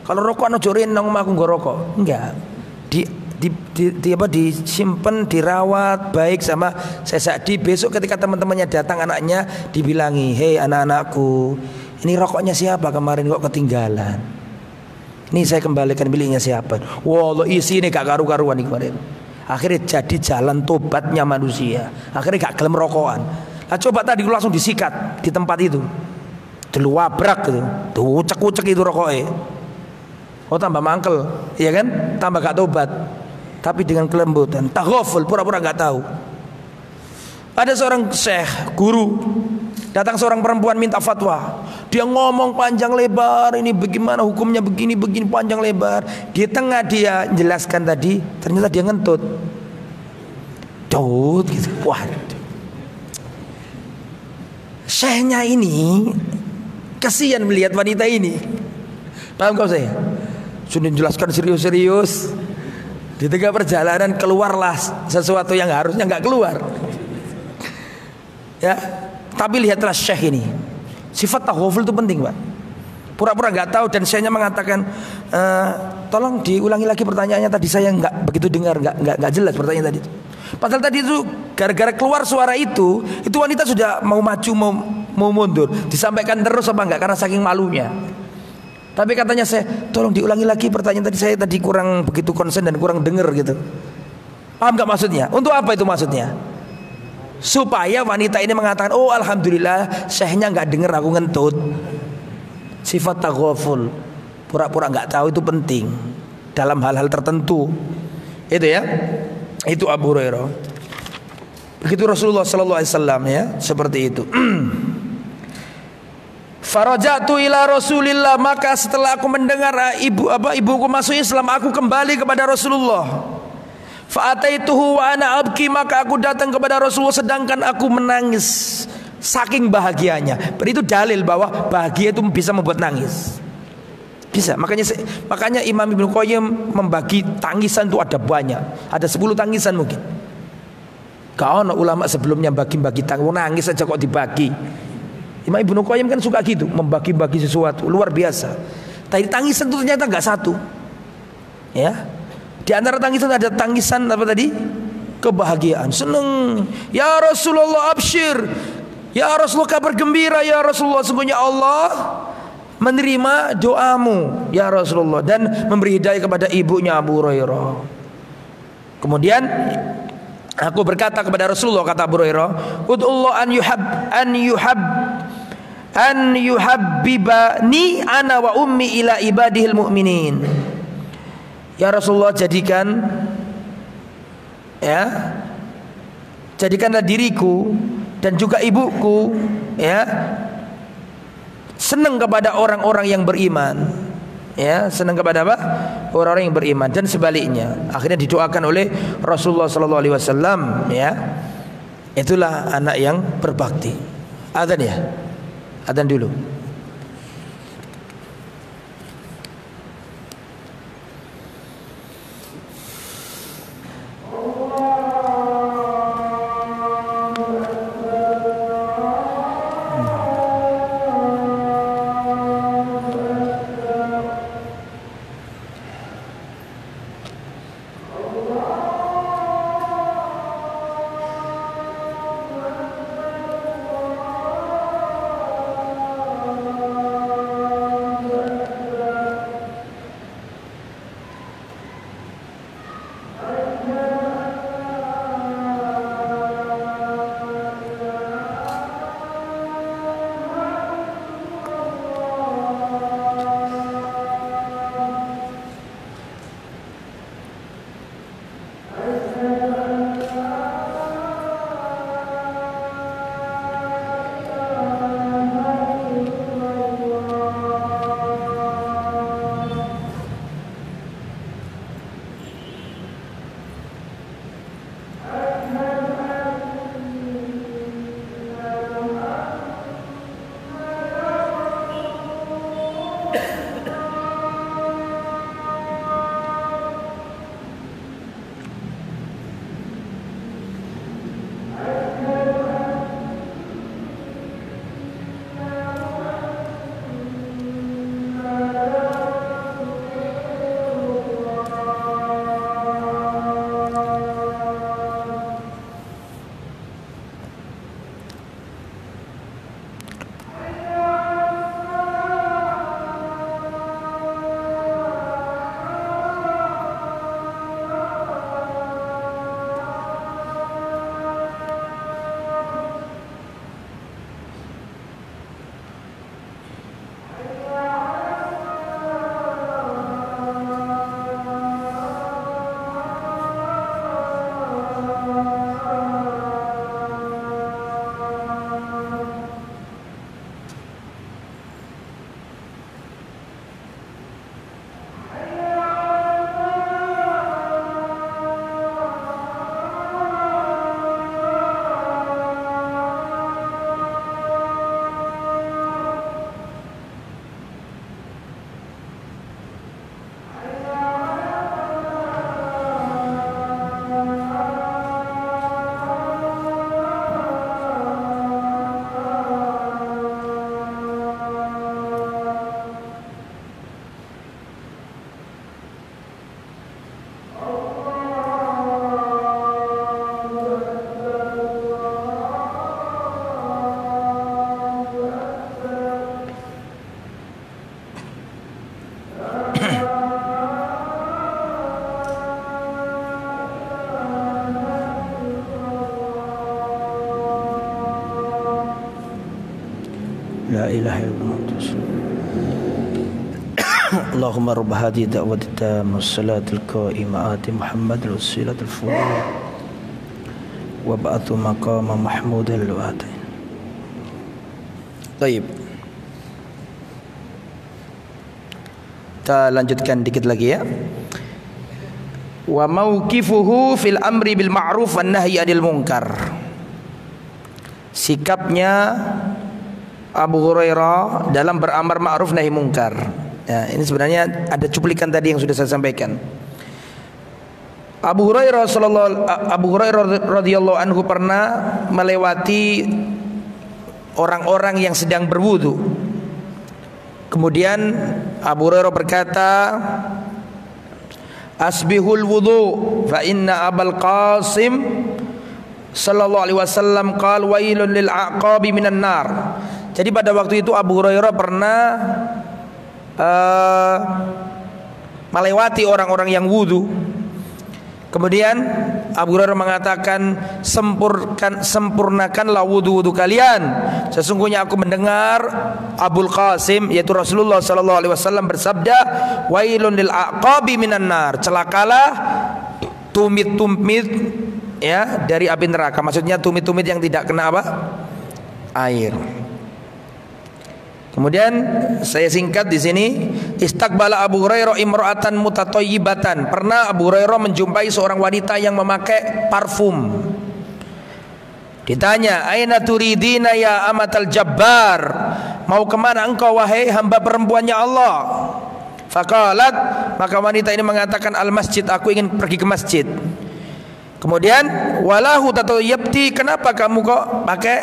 Kalau rokokan ojo rene nang omahku nggo rokok. Enggak. Disimpan, dirawat baik sama Syekh Sa'di. Besok ketika teman-temannya datang, anaknya dibilangi, "Hei anak-anakku, ini rokoknya siapa kemarin kok ketinggalan? Ini saya kembalikan, miliknya siapa?" Wallah isi ini gak karu-karuan nih kemarin. Akhirnya jadi jalan tobatnya manusia. Akhirnya gak gelem rokokan. Nah coba tadi langsung disikat di tempat itu, diluabrak gitu, ucek-ucek itu rokoknya. Oh tambah mangkel, iya kan? Tambah gak tobat. Tapi dengan kelembutan, taghaful, pura-pura gak tahu. Ada seorang syekh, guru, datang seorang perempuan minta fatwa. Dia ngomong panjang lebar, ini bagaimana hukumnya, begini panjang lebar. Di tengah dia jelaskan tadi, ternyata dia ngentut. Dut gitu. Waduh. Syekhnya ini kasihan melihat wanita ini. Paham kau saya? Sudah jelaskan serius-serius. Di tengah perjalanan keluarlah sesuatu yang harusnya nggak keluar. Ya, tapi lihatlah syekh ini. Sifat taghaful itu penting, Pak. Pura-pura nggak tahu, dan syekhnya mengatakan, tolong diulangi lagi pertanyaannya tadi, saya nggak begitu dengar, nggak jelas pertanyaan tadi. Padahal tadi itu gara-gara keluar suara itu wanita sudah mau maju, mau mundur. Disampaikan terus apa enggak karena saking malunya. Tapi katanya saya, tolong diulangi lagi pertanyaan tadi, saya tadi kurang begitu konsen dan kurang dengar gitu. Paham nggak maksudnya? Untuk apa itu maksudnya? Supaya wanita ini mengatakan, oh alhamdulillah syekhnya nggak dengar aku ngentut. Sifat taghaful, pura-pura nggak tahu itu penting dalam hal-hal tertentu. Itu ya, itu Abu Hurairah. Begitu Rasulullah Sallallahu Alaihi Wasallam ya, seperti itu. Farajatu ila Rasulillah, maka setelah aku mendengar ibuku masuk Islam, aku kembali kepada Rasulullah. Fa'ataituhu wa ana abki, maka aku datang kepada Rasulullah sedangkan aku menangis saking bahagianya. Itu dalil bahwa bahagia itu bisa membuat nangis. Bisa. Makanya Imam Ibnu Qayyim membagi tangisan itu ada banyak. Ada 10 tangisan mungkin. Kau ulama sebelumnya bagi-bagi nangis saja kok dibagi. Imam Ibnu Qayyim kan suka gitu, membagi-bagi sesuatu, luar biasa. Tapi tangisan itu ternyata enggak satu. Ya. Di antara tangisan ada tangisan apa tadi? Kebahagiaan, senang. Ya Rasulullah absyir. Ya Rasulullah kabar gembira, ya Rasulullah, sungguhnya Allah menerima doamu ya Rasulullah, dan memberi hidayah kepada ibunya Abu Hurairah. Kemudian aku berkata kepada Rasulullah, kata Abu Hurairah, ud'ullah an yuhabbibani ana wa ummi ila ibadihil mu'minin. Ya Rasulullah, jadikanlah diriku dan juga ibuku ya senang kepada orang-orang yang beriman. Ya, senang kepada apa? Orang-orang yang beriman, dan sebaliknya. Akhirnya didoakan oleh Rasulullah sallallahu alaihi wasallam ya. Itulah anak yang berbakti. Adzan ya. Adzan dulu. La ilaha illallah. Allahumma rabb hadhihi da'wati tammah salatul qa'imah ati Muhammadul wasilatul fadhil wa ba'athu maqama mahmudal wa'ati. Baik. Kita lanjutkan dikit lagi ya. Wa mauqifuhu fil amri bil ma'ruf wan nahyi 'anil munkar. Sikapnya Abu Hurairah dalam beramar ma'ruf nahi munkar. Ya, ini sebenarnya ada cuplikan tadi yang sudah saya sampaikan. Abu Hurairah radhiyallahu anhu pernah melewati orang-orang yang sedang berwudu. Kemudian Abu Hurairah berkata, "Asbihul wudu fa inna Abul Qasim sallallahu alaihi wasallam qala wailun lil aqabi minan nar." Jadi pada waktu itu Abu Hurairah pernah melewati orang-orang yang wudu. Kemudian Abu Hurairah mengatakan, sempurnakanlah wudu-wudu kalian. Sesungguhnya aku mendengar Abul Qasim, yaitu Rasulullah sallallahu alaihi wasallam bersabda, wailun lil aqabi minan nar. Celakalah tumit-tumit ya dari api neraka. Maksudnya tumit-tumit yang tidak kena apa? Air. Kemudian saya singkat di sini, istaqbala Abu Hurairah imra'atan mutatayyibatan. Pernah Abu Hurairah menjumpai seorang wanita yang memakai parfum. Ditanya, "Aina turidina ya amatal jabbar?" Mau kemana engkau wahai hamba perempuannya Allah? Faqalat, maka wanita ini mengatakan, "Al masjid, aku ingin pergi ke masjid." Kemudian, "Walahu tatayyabti, kenapa kamu kok pakai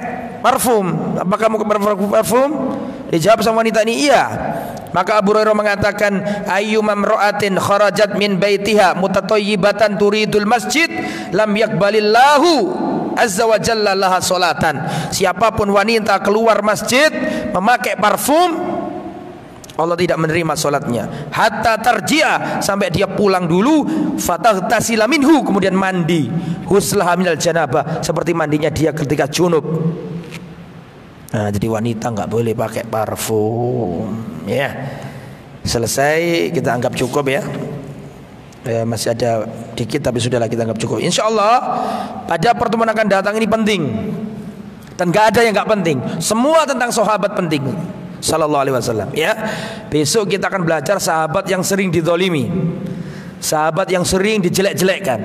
parfum? Apa kamu parfum?" Dijawab sama wanita ini, "Iya." Maka Abu Hurairah mengatakan, "Ayyuma imra'atin kharajat min baitiha mutatayyibatan turidul masjid, lam yakbalillahu azza wa jalla laha salatan." Siapapun wanita keluar masjid memakai parfum, Allah tidak menerima salatnya. Hatta tarji'a, sampai dia pulang dulu, fatahtasila minhu, kemudian mandi, huslaha minal janabah, seperti mandinya dia ketika junub. Nah, jadi wanita nggak boleh pakai parfum, ya. Selesai, kita anggap cukup ya. Masih ada dikit tapi sudahlah, kita anggap cukup. Insya Allah pada pertemuan akan datang ini penting, dan nggak ada yang nggak penting. Semua tentang sahabat penting, sallallahu alaihi wasallam. Ya, besok kita akan belajar sahabat yang sering dizalimi, sahabat yang sering dijelek-jelekkan.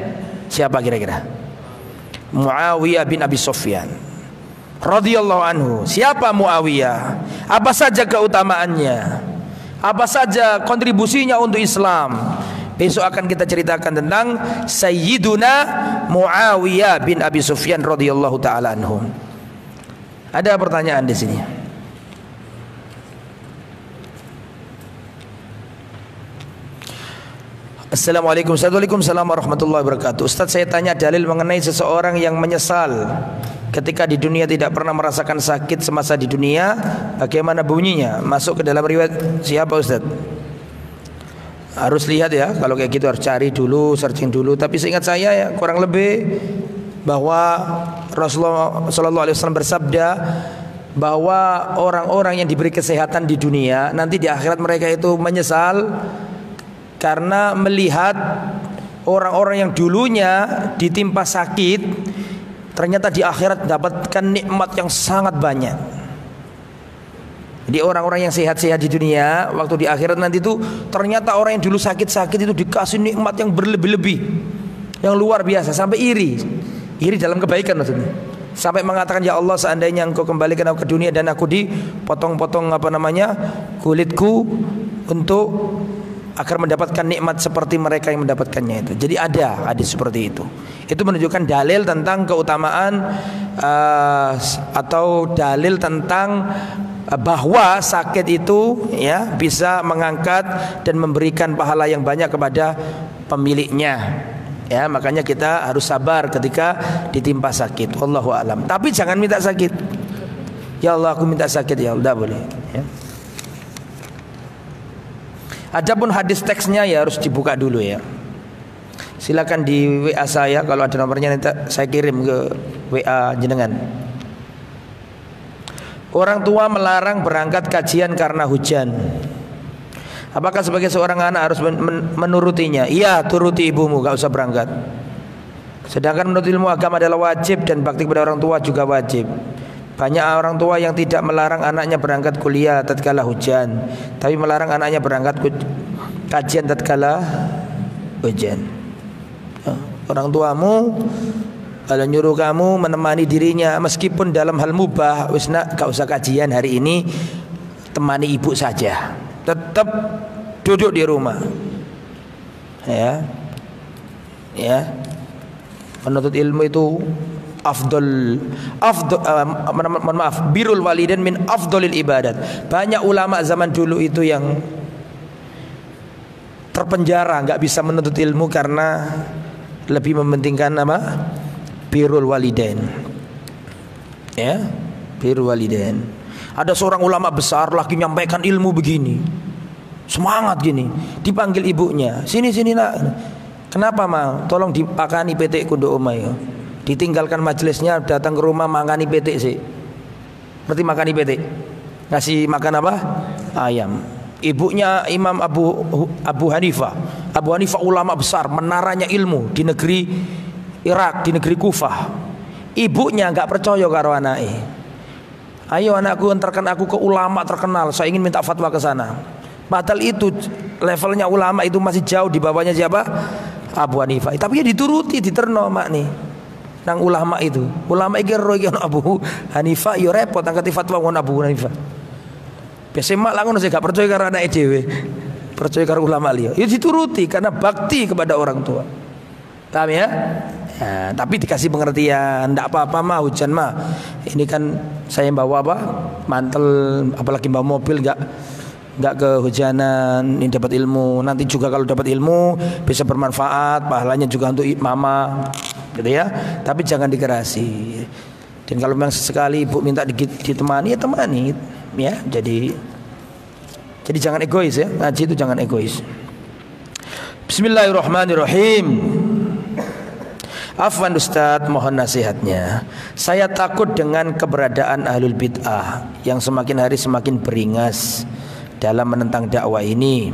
Siapa kira-kira? Muawiyah bin Abi Sufyan radhiyallahu anhu. Siapa Muawiyah? Apa saja keutamaannya? Apa saja kontribusinya untuk Islam? Besok akan kita ceritakan tentang Sayyiduna Muawiyah bin Abi Sufyan radhiyallahu taala anhu. Ada pertanyaan di sini? Assalamualaikum warahmatullahi wabarakatuh. Ustaz, saya tanya dalil mengenai seseorang yang menyesal ketika di dunia tidak pernah merasakan sakit semasa di dunia, bagaimana bunyinya? Masuk ke dalam riwayat siapa Ustaz? Harus lihat ya, kalau kayak gitu harus cari dulu, searching dulu. Tapi seingat saya ya, kurang lebih bahwa Rasulullah sallallahu alaihi wasallam bersabda bahwa orang-orang yang diberi kesehatan di dunia, nanti di akhirat mereka itu menyesal karena melihat orang-orang yang dulunya ditimpa sakit, ternyata di akhirat mendapatkan nikmat yang sangat banyak. Jadi orang-orang yang sehat-sehat di dunia, waktu di akhirat nanti itu ternyata orang yang dulu sakit-sakit itu dikasih nikmat yang berlebih-lebih, yang luar biasa, sampai iri dalam kebaikan maksudnya. Sampai mengatakan, "Ya Allah, seandainya engkau kembalikan aku ke dunia dan aku dipotong-potong kulitku untuk agar mendapatkan nikmat seperti mereka yang mendapatkannya itu." Jadi ada hadis seperti itu. Itu menunjukkan dalil tentang keutamaan atau dalil tentang bahwa sakit itu ya bisa mengangkat dan memberikan pahala yang banyak kepada pemiliknya. Ya, makanya kita harus sabar ketika ditimpa sakit. Wallahu a'lam. Tapi jangan minta sakit. Ya Allah, aku minta sakit ya Allah, boleh. Ya. Adapun hadis teksnya ya harus dibuka dulu ya. Silakan di WA saya, kalau ada nomornya nanti saya kirim ke WA jenengan. Orang tua melarang berangkat kajian karena hujan. Apakah sebagai seorang anak harus menurutinya? Iya, turuti ibumu, gak usah berangkat. Sedangkan menurut ilmu agama adalah wajib, dan bakti kepada orang tua juga wajib. Banyak orang tua yang tidak melarang anaknya berangkat kuliah tatkala hujan, tapi melarang anaknya berangkat kajian tatkala hujan. Orang tuamu kalau nyuruh kamu menemani dirinya meskipun dalam hal mubah, wis nak gak usah kajian hari ini, temani ibu saja. Tetap duduk di rumah. Ya. Menuntut ilmu itu birrul walidain min afdolil ibadat. Banyak ulama zaman dulu itu yang terpenjara, nggak bisa menuntut ilmu karena lebih mementingkan apa? Birrul walidain. Ya, birrul walidain. Ada seorang ulama besar lagi menyampaikan ilmu begini, semangat gini, dipanggil ibunya, sini nak. Kenapa ma? Tolong dipakani petik kudu omah ya. Ditinggalkan majelisnya, datang ke rumah makani petik sih. Berarti makani petik. Ngasih makan apa? Ayam. Ibunya Imam Abu Hanifah. Abu Hanifah ulama besar, menaranya ilmu di negeri Irak, di negeri Kufah. Ibunya nggak percaya karo anaknya. Ayo anakku, antarkan aku ke ulama terkenal, saya ingin minta fatwa ke sana. Padahal itu levelnya ulama itu masih jauh di bawahnya siapa? Abu Hanifah. Tapi dia dituruti, diterno mak nih. Nang ulama itu. Ulama iki ro iki Abu Hanifah yo repot angkat fatwa ngon Abu Hanifah. Biasa mak langun sih gak percaya karo anake dhewe. Percaya karo ulama liya. Ya dituruti karena bakti kepada orang tua. Paham ya? Nah, tapi dikasih pengertian, ndak apa-apa mah hujan mah. Ini kan saya bawa apa? Mantel, apalagi bawa mobil nggak kehujanan, ini dapat ilmu. Nanti juga kalau dapat ilmu bisa bermanfaat, pahalanya juga untuk mama, gitu ya. Tapi jangan dikerasi. Dan kalau memang sesekali ibu minta ditemani, ya temani, ya. Jadi jangan egois ya. Ngaji itu jangan egois. Bismillahirrahmanirrahim. Afwan Ustaz, mohon nasihatnya. Saya takut dengan keberadaan ahlul bid'ah yang semakin hari semakin beringas dalam menentang dakwah ini.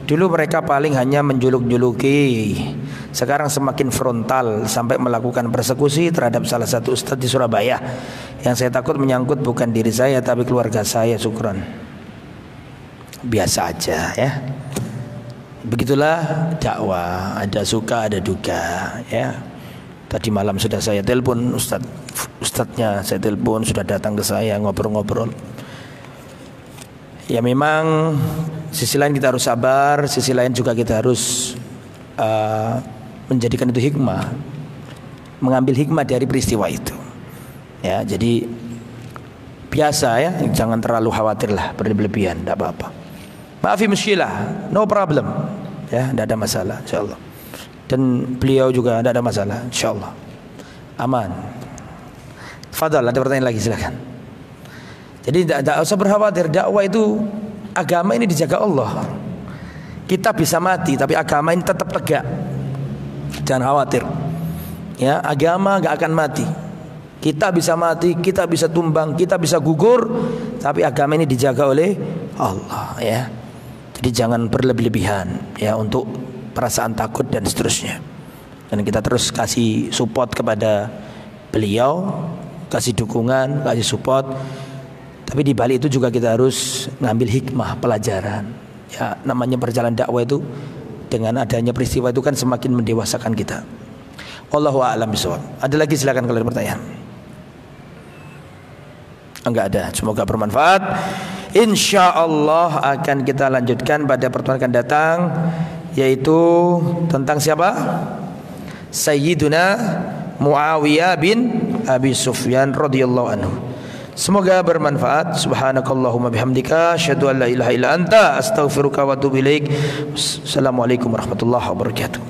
Dulu mereka paling hanya menjuluk-juluki, sekarang semakin frontal sampai melakukan persekusi terhadap salah satu ustaz di Surabaya. Yang saya takut menyangkut bukan diri saya tapi keluarga saya. Syukron. Biasa aja ya. Begitulah dakwah, ada suka ada duka ya. Tadi malam sudah saya telepon ustadznya, saya telepon, sudah datang ke saya ngobrol-ngobrol. Ya memang sisi lain kita harus sabar, sisi lain juga kita harus menjadikan itu hikmah, mengambil hikmah dari peristiwa itu. Ya, jadi biasa ya, jangan terlalu khawatir lah, berlebihan, tidak apa-apa. Maafi muskilah, no problem, ya, tidak ada masalah, insyaallah. Dan beliau juga tidak ada masalah, insyaallah aman. Fadal, ada pertanyaan lagi silakan. Jadi tidak usah berkhawatir, dakwah itu, agama ini dijaga Allah. Kita bisa mati tapi agama ini tetap tegak. Jangan khawatir. Ya, agama gak akan mati. Kita bisa mati, kita bisa tumbang, kita bisa gugur, tapi agama ini dijaga oleh Allah ya. Jadi jangan berlebih-lebihan ya untuk perasaan takut dan seterusnya. Dan kita terus kasih support kepada beliau, kasih dukungan, kasih support. Tapi di balik itu juga kita harus ngambil hikmah, pelajaran. Ya, namanya perjalanan dakwah itu dengan adanya peristiwa itu kan semakin mendewasakan kita. Wallahu a'lam bishawab. Ada lagi silakan kalau ada pertanyaan. Enggak ada, semoga bermanfaat. Insyaallah akan kita lanjutkan pada pertemuan akan datang, yaitu tentang siapa? Sayyiduna Muawiyah bin Abi Sufyan radhiyallahu anhu. Semoga bermanfaat. Subhanakallahumma bihamdika asyhadu an la ilaha illa anta astaghfiruka wa atubu ilaik. Assalamualaikum warahmatullahi wabarakatuh.